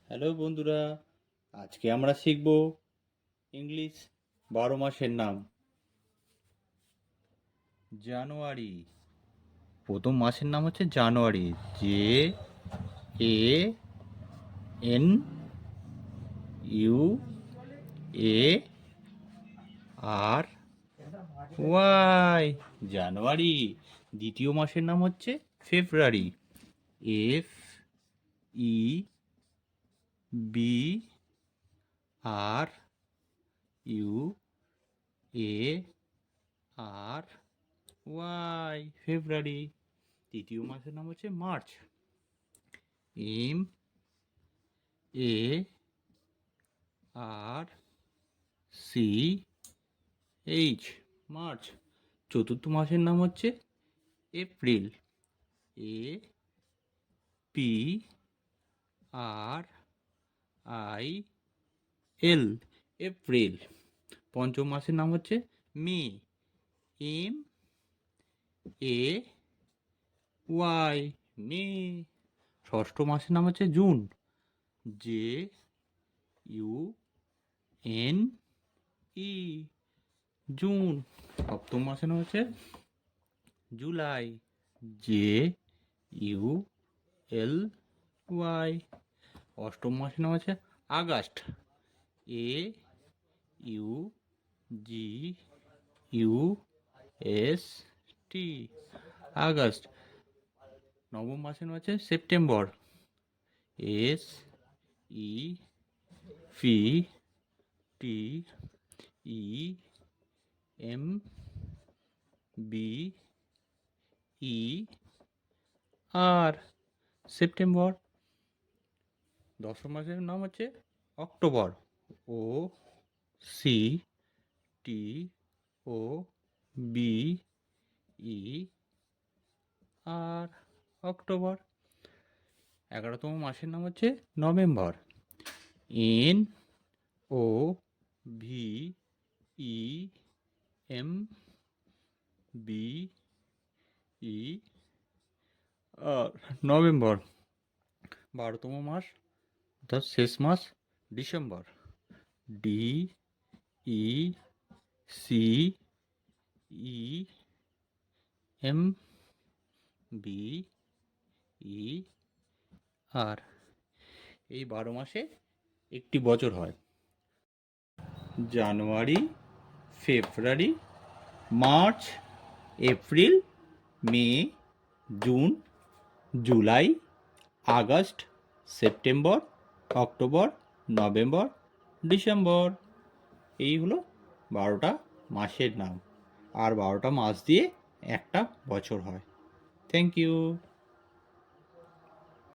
Hello বন্ধুরা, আজকে আমরা শিখব ইংলিশ 12 মাসের নাম। জানুয়ারি, প্রথম মাসের নাম হচ্ছে জানুয়ারি। JANUARY। জানুয়ারি। দ্বিতীয় মাসের নাম হচ্ছে ফেব্রুয়ারি। FEBRUARY। ফেব্রুয়ারি। তৃতীয় মাসের নাম হচ্ছে মার্চ। MARCH, March. চতুর্থ মাসের নাম হচ্ছে এপ্রিল। APRIL, April. পঞ্চম মাসের নাম হচ্ছে মে। MAY, মে। ষষ্ঠ মাসের নাম হচ্ছে জুন। JUNE, June. সপ্তম মাসের নাম হচ্ছে জুলাই। JULY। অষ্টম মাসের নাম হচ্ছে আগস্ট। AUGUST, August. নবম মাসের নাম হচ্ছে সেপ্টেম্বর। SEPTEMBER, September. দশম মাসের নাম হচ্ছে অক্টোবর। OCTOBER, October. 11তম মাসের নাম হচ্ছে নভেম্বর। NOVEMBER, November. 12তম মাস অর্থাৎ শেষ মাস ডিসেম্বর। DECEMBER। এই 12 মাসে একটি বছর হয়। January, February, March, April, May, June, July, August, September, October, November, December. এই হলো 12টা মাসের নাম। আর 12টা মাস দিয়ে একটা বছর হয়। Thank you.